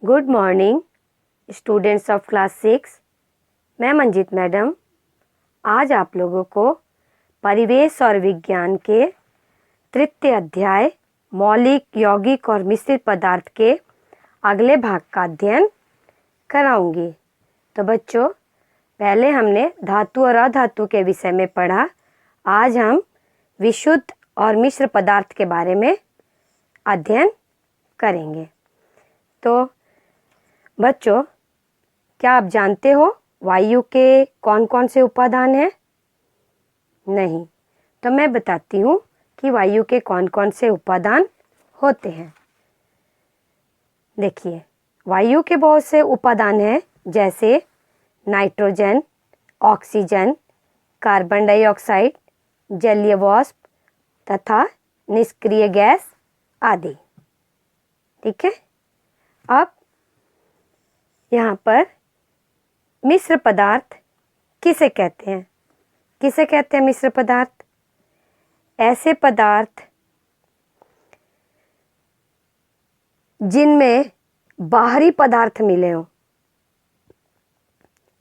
Good morning students of class 6। मैं Manjit madam आज आप लोगों को परिवेश और विज्ञान के तृतीय अध्याय मौलिक यौगिक और मिश्रित पदार्थ के अगले भाग का अध्ययन कराऊंगी। तो बच्चों, पहले हमने धातु और अधातु के विषय में पढ़ा। आज हम विशुद्ध और मिश्र पदार्थ के बारे में अध्ययन करेंगे। तो बच्चों, क्या आप जानते हो वायु के कौन कौन से उपादान हैं? नहीं, तो मैं बताती हूँ कि वायु के कौन कौन से उपादान होते हैं। देखिए, वायु के बहुत से उपादान हैं, जैसे नाइट्रोजन, ऑक्सीजन, कार्बन डाइऑक्साइड, जलीय वाष्प तथा निष्क्रिय गैस आदि। ठीक है। अब यहाँ पर मिश्र पदार्थ किसे कहते हैं? किसे कहते हैं मिश्र पदार्थ? ऐसे पदार्थ जिनमें बाहरी पदार्थ मिले हों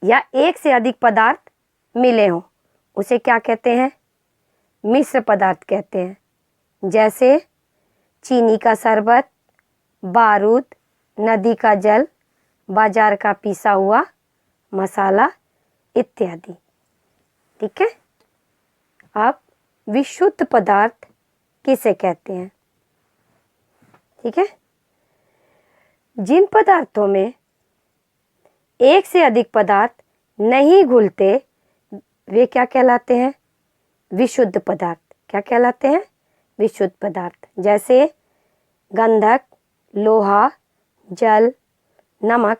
या एक से अधिक पदार्थ मिले हों, उसे क्या कहते हैं? मिश्र पदार्थ कहते हैं। जैसे चीनी का शरबत, बारूद, नदी का जल, बाजार का पीसा हुआ मसाला इत्यादि। ठीक है। अब विशुद्ध पदार्थ किसे कहते हैं? ठीक है। जिन पदार्थों में एक से अधिक पदार्थ नहीं घुलते वे क्या कहलाते हैं? विशुद्ध पदार्थ। क्या कहलाते हैं? विशुद्ध पदार्थ। जैसे गंधक, लोहा, जल, नमक,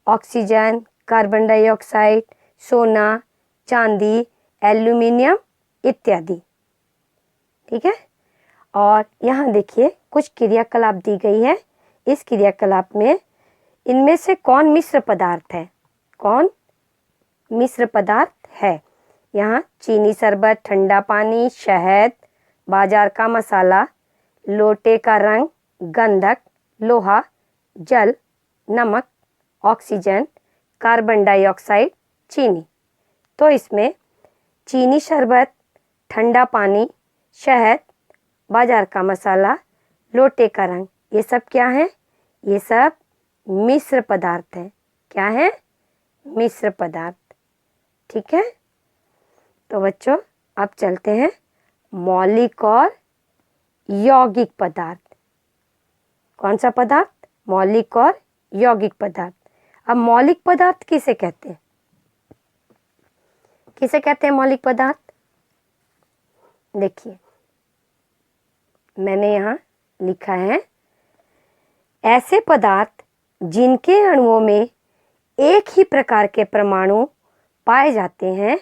ऑक्सीजन, कार्बन डाइऑक्साइड, सोना, चांदी, एल्यूमिनियम इत्यादि। ठीक है। और यहाँ देखिए कुछ क्रियाकलाप दी गई है। इस क्रियाकलाप में इनमें से कौन मिश्र पदार्थ है? कौन मिश्र पदार्थ है? यहाँ चीनी शरबत, ठंडा पानी, शहद, बाजार का मसाला, लोटे का रंग, गंधक, लोहा, जल, नमक, ऑक्सीजन, कार्बन डाइऑक्साइड, चीनी। तो इसमें चीनी शरबत, ठंडा पानी, शहद, बाजार का मसाला, लोटे का रंग, ये सब क्या है? ये सब मिश्र पदार्थ हैं। क्या है? मिश्र पदार्थ। ठीक है। तो बच्चों, अब चलते हैं मौलिक और यौगिक पदार्थ। कौन सा पदार्थ? मौलिक और यौगिक पदार्थ। अब मौलिक पदार्थ किसे कहते हैं? किसे कहते हैं मौलिक पदार्थ? देखिए, मैंने यहाँ लिखा है, ऐसे पदार्थ जिनके अणुओं में एक ही प्रकार के परमाणु पाए जाते हैं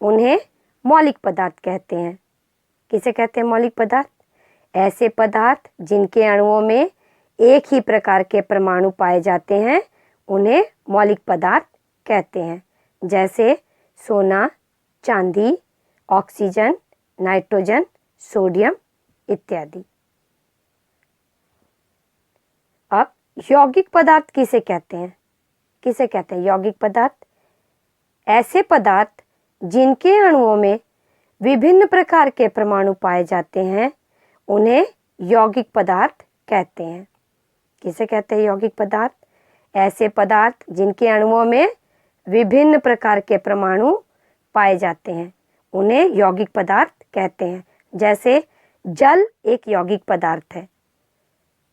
उन्हें मौलिक पदार्थ कहते हैं। किसे कहते हैं मौलिक पदार्थ? ऐसे पदार्थ जिनके अणुओं में एक ही प्रकार के परमाणु पाए जाते हैं उन्हें मौलिक पदार्थ कहते हैं। जैसे सोना, चांदी, ऑक्सीजन, नाइट्रोजन, सोडियम इत्यादि। अब यौगिक पदार्थ किसे कहते हैं? किसे कहते हैं यौगिक पदार्थ? ऐसे पदार्थ जिनके अणुओं में विभिन्न प्रकार के परमाणु पाए जाते हैं उन्हें यौगिक पदार्थ कहते हैं। किसे कहते हैं यौगिक पदार्थ? ऐसे पदार्थ जिनके अणुओं में विभिन्न प्रकार के परमाणु पाए जाते हैं उन्हें यौगिक पदार्थ कहते हैं। जैसे जल एक यौगिक पदार्थ है।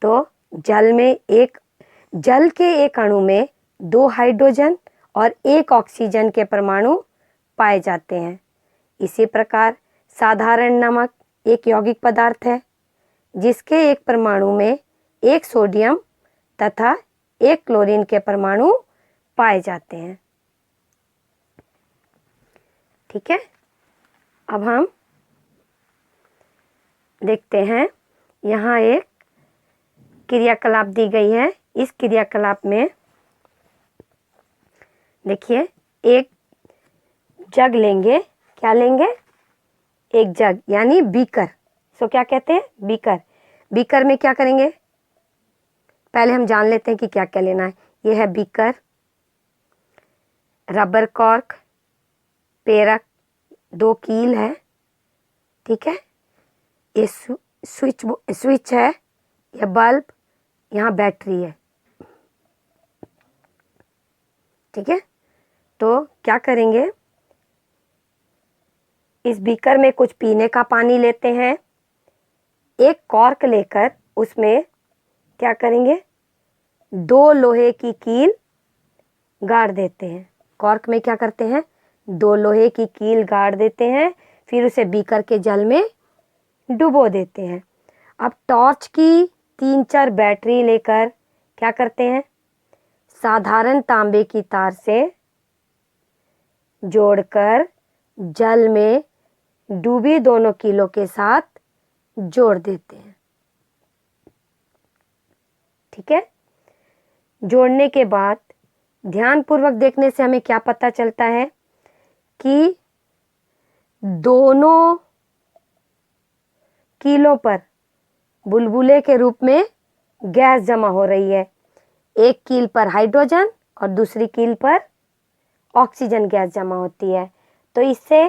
तो जल के एक अणु में 2 हाइड्रोजन और 1 ऑक्सीजन के परमाणु पाए जाते हैं। इसी प्रकार साधारण नमक एक यौगिक पदार्थ है जिसके एक परमाणु में 1 सोडियम तथा 1 क्लोरीन के परमाणु पाए जाते हैं। ठीक है। अब हम देखते हैं, यहाँ एक क्रियाकलाप दी गई है। इस क्रियाकलाप में देखिए, एक जग लेंगे। क्या लेंगे? एक जग यानी बीकर। सो क्या कहते हैं? बीकर। बीकर में क्या करेंगे? पहले हम जान लेते हैं कि क्या क्या लेना है। ये है बीकर, रबर कॉर्क, पेरक, 2 कील है, ठीक है, ये स्विच है, ये बल्ब, यहाँ बैटरी है, ठीक है। तो क्या करेंगे, इस बीकर में कुछ पीने का पानी लेते हैं, एक कॉर्क लेकर उसमें क्या करेंगे, 2 लोहे की कील गाड़ देते हैं। कॉर्क में क्या करते हैं, 2 लोहे की कील गाड़ देते हैं, फिर उसे बीकर के जल में डुबो देते हैं। अब टॉर्च की 3-4 बैटरी लेकर क्या करते हैं, साधारण तांबे की तार से जोड़कर जल में डूबी दोनों कीलों के साथ जोड़ देते हैं, ठीक है। जोड़ने के बाद ध्यानपूर्वक देखने से हमें क्या पता चलता है कि दोनों कीलों पर बुलबुले के रूप में गैस जमा हो रही है। एक कील पर हाइड्रोजन और दूसरी कील पर ऑक्सीजन गैस जमा होती है। तो इससे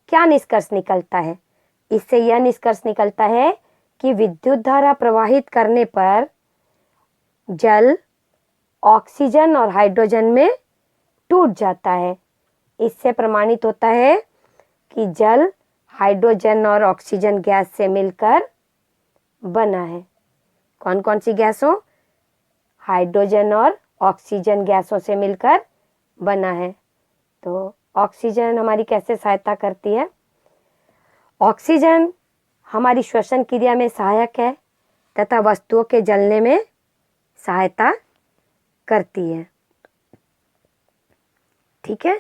क्या निष्कर्ष निकलता है, इससे यह निष्कर्ष निकलता है कि विद्युत धारा प्रवाहित करने पर जल ऑक्सीजन और हाइड्रोजन में टूट जाता है। इससे प्रमाणित होता है कि जल हाइड्रोजन और ऑक्सीजन गैस से मिलकर बना है। कौन कौन सी गैसों, हाइड्रोजन और ऑक्सीजन गैसों से मिलकर बना है। तो ऑक्सीजन हमारी कैसे सहायता करती है, ऑक्सीजन हमारी श्वसन क्रिया में सहायक है तथा वस्तुओं के जलने में सहायता करती है, ठीक है।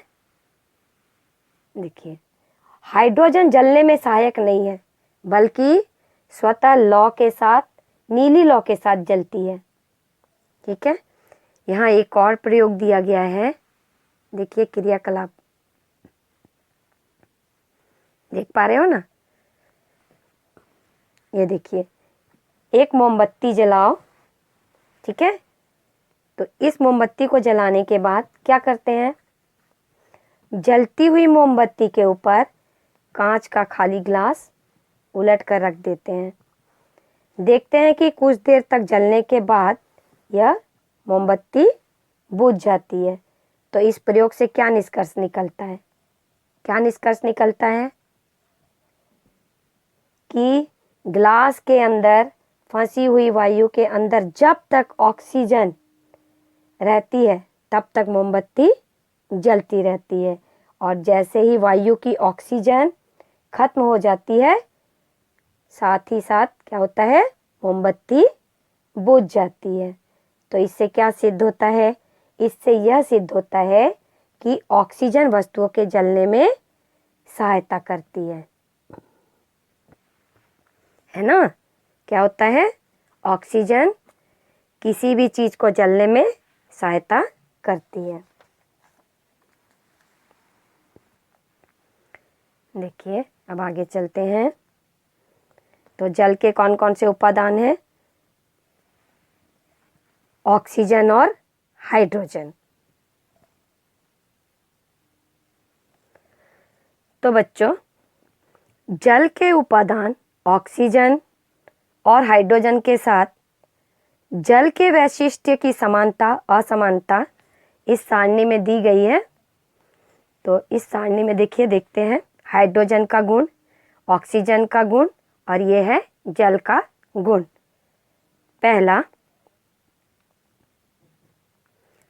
देखिए, हाइड्रोजन जलने में सहायक नहीं है बल्कि स्वतः लौ के साथ, नीली लौ के साथ जलती है, ठीक है। यहाँ एक और प्रयोग दिया गया है, देखिए क्रियाकलाप देख पा रहे हो ना, ये देखिए, एक मोमबत्ती जलाओ, ठीक है। तो इस मोमबत्ती को जलाने के बाद क्या करते हैं, जलती हुई मोमबत्ती के ऊपर कांच का खाली ग्लास उलट कर रख देते हैं। देखते हैं कि कुछ देर तक जलने के बाद यह मोमबत्ती बुझ जाती है। तो इस प्रयोग से क्या निष्कर्ष निकलता है, क्या निष्कर्ष निकलता है कि ग्लास के अंदर फंसी हुई वायु के अंदर जब तक ऑक्सीजन रहती है तब तक मोमबत्ती जलती रहती है, और जैसे ही वायु की ऑक्सीजन खत्म हो जाती है, साथ ही साथ क्या होता है, मोमबत्ती बुझ जाती है। तो इससे क्या सिद्ध होता है, इससे यह सिद्ध होता है कि ऑक्सीजन वस्तुओं के जलने में सहायता करती है ना। क्या होता है, ऑक्सीजन किसी भी चीज को जलने में सहायता करती है। देखिए, अब आगे चलते हैं। तो जल के कौन कौन से उपादान हैं, ऑक्सीजन और हाइड्रोजन। तो बच्चों, जल के उपादान ऑक्सीजन और हाइड्रोजन के साथ जल के वैशिष्ट्य की समानता असमानता इस सारणी में दी गई है। तो इस सारणी में देखिए, देखते हैं, हाइड्रोजन का गुण, ऑक्सीजन का गुण और ये है जल का गुण। पहला,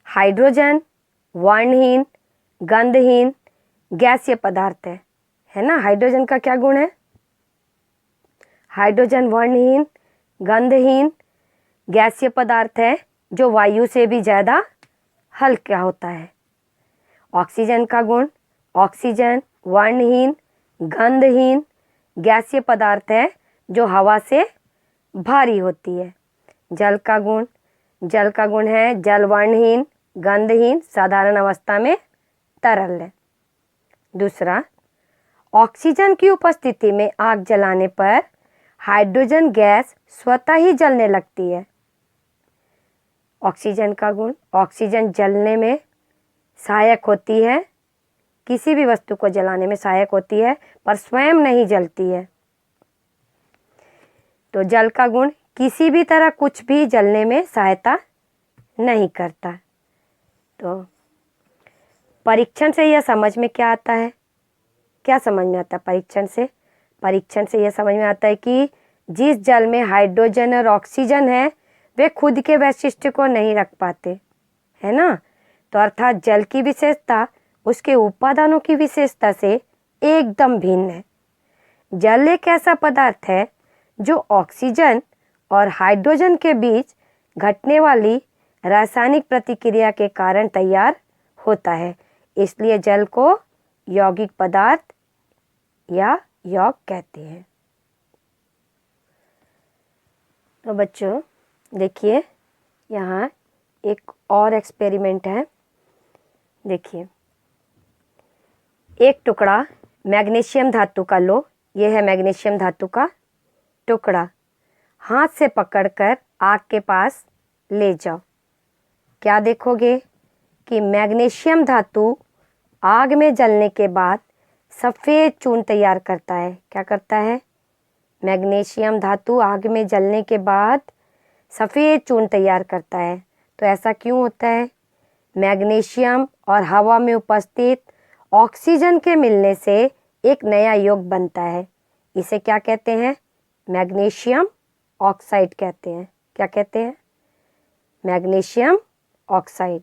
हाइड्रोजन वर्णहीन, गंधहीन, गैसीय पदार्थ है ना। हाइड्रोजन का क्या गुण है, हाइड्रोजन वर्णहीन, गंधहीन, गैसीय पदार्थ है जो वायु से भी ज़्यादा हल्का होता है। ऑक्सीजन का गुण, ऑक्सीजन वर्णहीन, गंधहीन, गैसीय पदार्थ है जो हवा से भारी होती है। जल का गुण, जल का गुण है जल वर्णहीन, गंधहीन, साधारण अवस्था में तरल है। दूसरा, ऑक्सीजन की उपस्थिति में आग जलाने पर हाइड्रोजन गैस स्वतः ही जलने लगती है। ऑक्सीजन का गुण, ऑक्सीजन जलने में सहायक होती है, किसी भी वस्तु को जलाने में सहायक होती है, पर स्वयं नहीं जलती है। तो जल का गुण किसी भी तरह कुछ भी जलने में सहायता नहीं करता। तो परीक्षण से यह समझ में क्या आता है? क्या समझ में आता है परीक्षण से? परीक्षण से यह समझ में आता है कि जिस जल में हाइड्रोजन और ऑक्सीजन है वे खुद के वैशिष्ट्य को नहीं रख पाते, है ना। तो अर्थात जल की विशेषता उसके उपादानों की विशेषता से एकदम भिन्न है। जल एक ऐसा पदार्थ है जो ऑक्सीजन और हाइड्रोजन के बीच घटने वाली रासायनिक प्रतिक्रिया के कारण तैयार होता है, इसलिए जल को यौगिक पदार्थ या यौग कहते हैं। तो बच्चों देखिए, यहाँ एक और एक्सपेरिमेंट है। देखिए, एक टुकड़ा मैग्नीशियम धातु का लो, यह है मैग्नीशियम धातु का टुकड़ा, हाथ से पकड़कर आग के पास ले जाओ। क्या देखोगे कि मैग्नीशियम धातु आग में जलने के बाद सफ़ेद चूर्ण तैयार करता है। क्या करता है? मैग्नीशियम धातु आग में जलने के बाद सफ़ेद चूर्ण तैयार करता है। तो ऐसा क्यों होता है? मैग्नीशियम और हवा में उपस्थित ऑक्सीजन के मिलने से एक नया यौग बनता है। इसे क्या कहते हैं? मैग्नीशियम ऑक्साइड कहते हैं। क्या कहते हैं? मैग्नीशियम ऑक्साइड,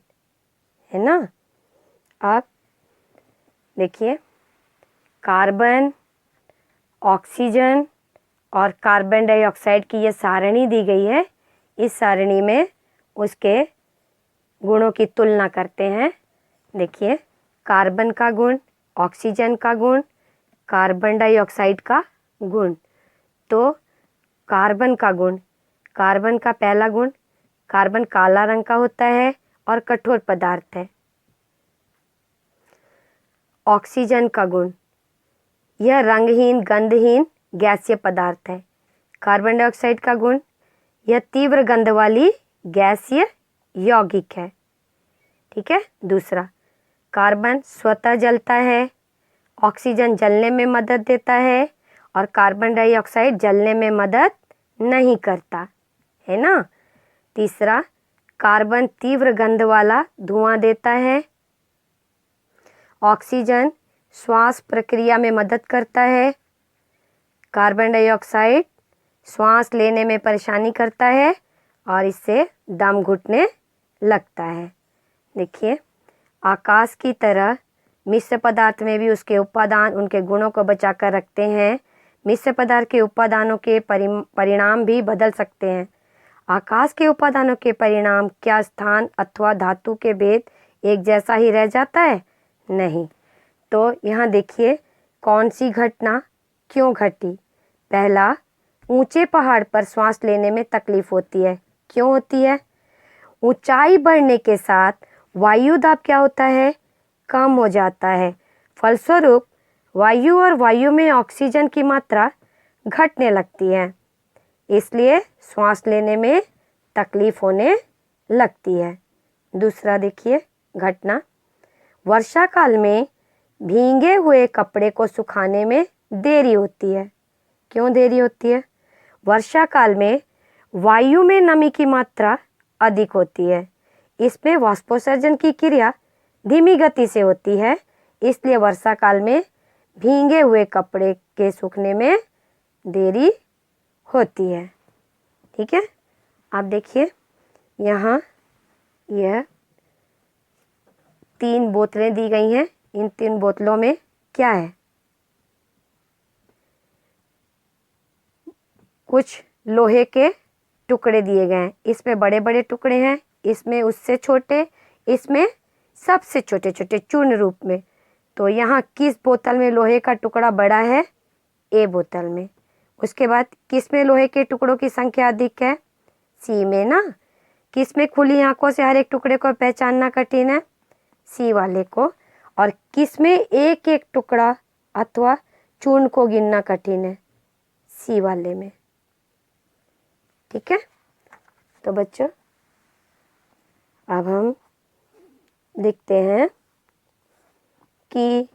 है ना। अब देखिए, कार्बन, ऑक्सीजन और कार्बन डाइऑक्साइड की ये सारणी दी गई है। इस सारणी में उसके गुणों की तुलना करते हैं। देखिए, कार्बन का गुण, ऑक्सीजन का गुण, कार्बन डाइऑक्साइड का गुण। तो कार्बन का गुण, कार्बन का पहला गुण, कार्बन काला रंग का होता है और कठोर पदार्थ है। ऑक्सीजन का गुण, यह रंगहीन गंधहीन गैसीय पदार्थ है। कार्बन डाइऑक्साइड का गुण, यह तीव्र गंध वाली गैसीय यौगिक है। ठीक है। दूसरा, कार्बन स्वतः जलता है, ऑक्सीजन जलने में मदद देता है और कार्बन डाइऑक्साइड जलने में मदद नहीं करता, है ना। तीसरा, कार्बन तीव्र गंध वाला धुआं देता है, ऑक्सीजन श्वास प्रक्रिया में मदद करता है, कार्बन डाइऑक्साइड श्वास लेने में परेशानी करता है और इससे दम घुटने लगता है। देखिए, आकाश की तरह मिश्र पदार्थ में भी उसके उपादान उनके गुणों को बचाकर रखते हैं। मिश्र पदार्थ के उपादानों के परिणाम भी बदल सकते हैं। आकाश के उपादानों के परिणाम क्या स्थान अथवा धातु के भेद एक जैसा ही रह जाता है? नहीं। तो यहाँ देखिए, कौन सी घटना क्यों घटी। पहला, ऊंचे पहाड़ पर सांस लेने में तकलीफ होती है। क्यों होती है? ऊंचाई बढ़ने के साथ वायु दाब क्या होता है? कम हो जाता है। फलस्वरूप वायु और वायु में ऑक्सीजन की मात्रा घटने लगती है, इसलिए सांस लेने में तकलीफ होने लगती है। दूसरा देखिए घटना, वर्षा काल में भीगे हुए कपड़े को सुखाने में देरी होती है। क्यों देरी होती है? वर्षा काल में वायु में नमी की मात्रा अधिक होती है, इसमें वाष्पोत्सर्जन की क्रिया धीमी गति से होती है, इसलिए वर्षा काल में भीगे हुए कपड़े के सूखने में देरी होती है। ठीक है। आप देखिए, यहाँ यह 3 बोतलें दी गई हैं। इन 3 बोतलों में क्या है? कुछ लोहे के टुकड़े दिए गए हैं। इसमें बड़े बड़े टुकड़े हैं, इसमें उससे छोटे, इसमें सबसे छोटे छोटे चूर्ण रूप में। तो यहाँ किस बोतल में लोहे का टुकड़ा बड़ा है? ए बोतल में। उसके बाद किस में लोहे के टुकड़ों की संख्या अधिक है? सी में ना। किस में खुली आंखों से हर एक टुकड़े को पहचानना कठिन है? सी वाले को। और किस में एक एक टुकड़ा अथवा चूर्ण को गिनना कठिन है? सी वाले में। ठीक है। तो बच्चों, अब हम लिखते हैं कि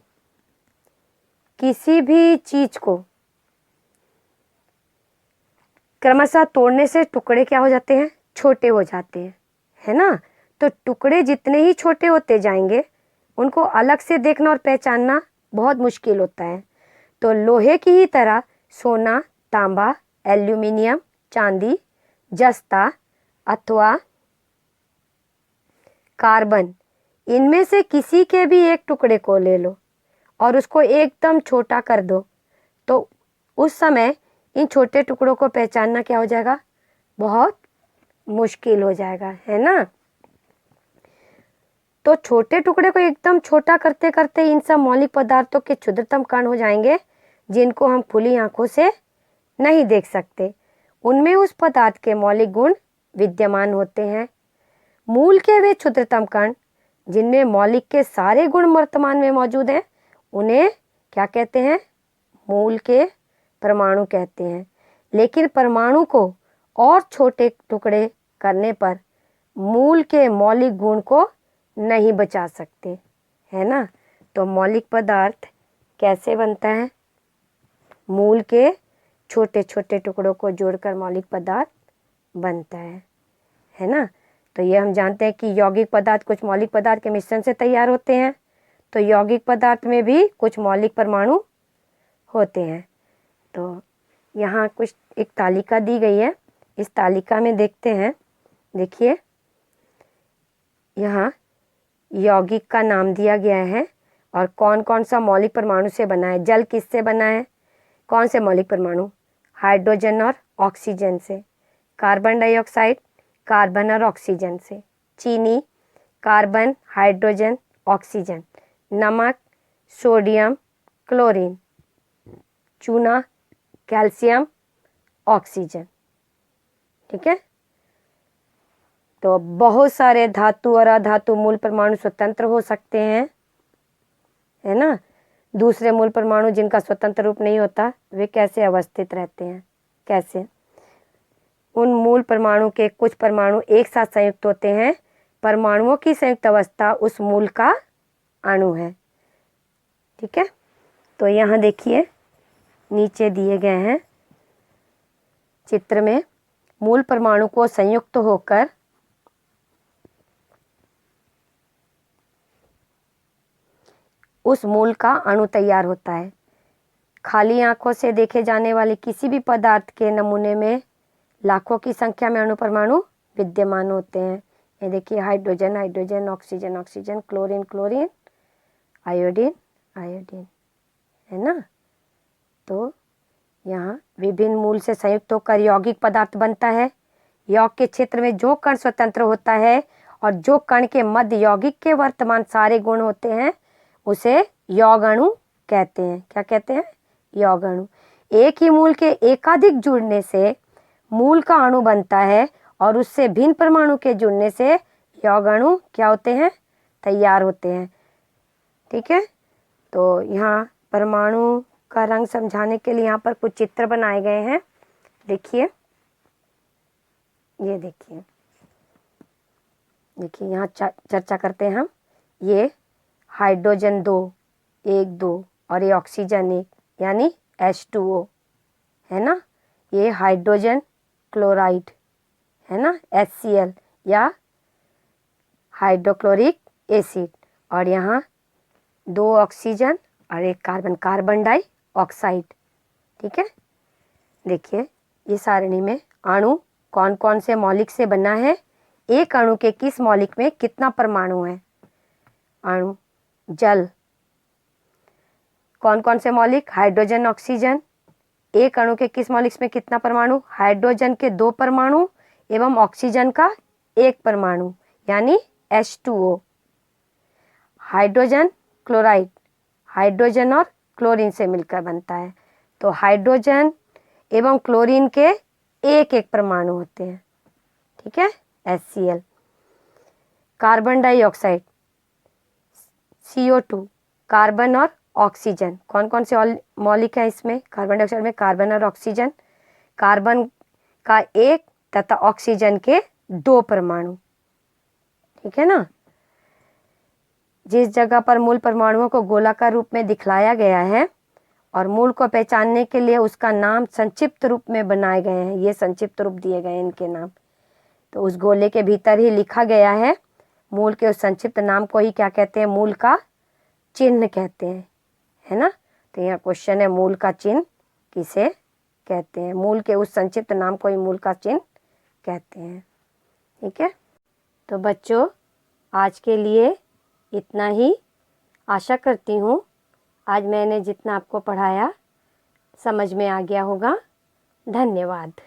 किसी भी चीज को क्रमशः तोड़ने से टुकड़े क्या हो जाते हैं, छोटे हो जाते हैं, है ना। तो टुकड़े जितने ही छोटे होते जाएंगे उनको अलग से देखना और पहचानना बहुत मुश्किल होता है। तो लोहे की ही तरह सोना, तांबा, एल्यूमिनियम, चांदी, जस्ता अथवा कार्बन, इनमें से किसी के भी एक टुकड़े को ले लो और उसको एकदम छोटा कर दो, तो उस समय इन छोटे टुकड़ों को पहचानना क्या हो जाएगा, बहुत मुश्किल हो जाएगा, है ना। तो छोटे टुकड़े को एकदम छोटा करते करते इन सब मौलिक पदार्थों के क्षुद्रतम कण हो जाएंगे जिनको हम खुली आंखों से नहीं देख सकते। उनमें उस पदार्थ के मौलिक गुण विद्यमान होते हैं। मूल के वे क्षुद्रतम कण जिनमें मौलिक के सारे गुण वर्तमान में मौजूद हैं उन्हें क्या कहते हैं, मूल के परमाणु कहते हैं। लेकिन परमाणु को और छोटे टुकड़े करने पर मूल के मौलिक गुण को नहीं बचा सकते, है ना। तो मौलिक पदार्थ कैसे बनता है, मूल के छोटे छोटे टुकड़ों को जोड़कर मौलिक पदार्थ बनता है ना। तो ये हम जानते हैं कि यौगिक पदार्थ कुछ मौलिक पदार्थ के मिश्रण से तैयार होते हैं। तो यौगिक पदार्थ में भी कुछ मौलिक परमाणु होते हैं। तो यहाँ कुछ एक तालिका दी गई है, इस तालिका में देखते हैं। देखिए यहाँ यौगिक का नाम दिया गया है और कौन कौन सा मौलिक परमाणु से बना है। जल किससे बना है, कौन से मौलिक परमाणु, हाइड्रोजन और ऑक्सीजन से। कार्बन डाइऑक्साइड कार्बन और ऑक्सीजन से। चीनी कार्बन हाइड्रोजन ऑक्सीजन। नमक सोडियम क्लोरीन। चूना कैल्शियम ऑक्सीजन। ठीक है। तो बहुत सारे धातु और अधातु मूल परमाणु स्वतंत्र हो सकते हैं, है ना। दूसरे मूल परमाणु जिनका स्वतंत्र रूप नहीं होता वे कैसे अवस्थित रहते हैं, कैसे, उन मूल परमाणु के कुछ परमाणु एक साथ संयुक्त होते हैं। परमाणुओं की संयुक्त अवस्था उस मूल का अणु है। ठीक है। तो यहाँ देखिए नीचे दिए गए हैं चित्र में, मूल परमाणु को संयुक्त होकर उस मूल का अणु तैयार होता है। खाली आंखों से देखे जाने वाले किसी भी पदार्थ के नमूने में लाखों की संख्या में अणु परमाणु विद्यमान होते हैं। ये देखिए hydrogen hydrogen, oxygen oxygen, chlorine chlorine, iodine iodine, है ना। तो यहाँ विभिन्न मूल से संयुक्त होकर यौगिक पदार्थ बनता है। यौग के क्षेत्र में जो कण स्वतंत्र होता है और जो कण के मध्य यौगिक के वर्तमान सारे गुण होते हैं उसे यौग अणु कहते हैं। क्या कहते हैं, यौग अणु। एक ही मूल के एकाधिक जुड़ने से मूल का अणु बनता है और उससे भिन्न परमाणु के जुड़ने से यौग अणु क्या होते हैं, तैयार होते हैं। ठीक है। तो यहाँ परमाणु का रंग समझाने के लिए यहाँ पर कुछ चित्र बनाए गए हैं। देखिए ये देखिए, देखिए यहाँ चर्चा करते हैं हम। ये हाइड्रोजन 2 1 2 और ये ऑक्सीजन 1 यानी H2O, है ना। ये हाइड्रोजन क्लोराइड है ना, HCl या हाइड्रोक्लोरिक एसिड। और यहाँ 2 ऑक्सीजन और 1 कार्बन, कार्बन डाइऑक्साइड। ठीक है। देखिए ये सारणी में अणु कौन कौन से मौलिक से बना है, एक अणु के किस मौलिक में कितना परमाणु है। अणु जल कौन कौन से मौलिक, हाइड्रोजन ऑक्सीजन। एक अणु के किस मौलिक में कितना परमाणु, हाइड्रोजन के 2 परमाणु एवं ऑक्सीजन का 1 परमाणु यानी H2O। हाइड्रोजन क्लोराइड हाइड्रोजन और क्लोरीन से मिलकर बनता है। तो हाइड्रोजन एवं क्लोरीन के एक एक परमाणु होते हैं। ठीक है, HCl। Carbon dioxide CO2, carbon और ऑक्सीजन। कौन कौन से मौलिक हैं इसमें, कार्बन डाइऑक्साइड में कार्बन और ऑक्सीजन। कार्बन का 1 तथा ऑक्सीजन के 2 परमाणु। ठीक है ना। जिस जगह पर मूल परमाणुओं को गोलाकार रूप में दिखलाया गया है और मूल को पहचानने के लिए उसका नाम संक्षिप्त रूप में बनाए गए हैं, ये संक्षिप्त रूप दिए गए हैं इनके नाम, तो उस गोले के भीतर ही लिखा गया है। मूल के उस संक्षिप्त नाम को ही क्या कहते हैं, मूल का चिन्ह कहते हैं, है ना। तो यहाँ क्वेश्चन है, मूल का चिन्ह किसे कहते हैं, मूल के उस संक्षिप्त नाम को ही मूल का चिन्ह कहते हैं। ठीक है, तो बच्चों आज के लिए इतना ही। आशा करती हूँ आज मैंने जितना आपको पढ़ाया समझ में आ गया होगा। धन्यवाद।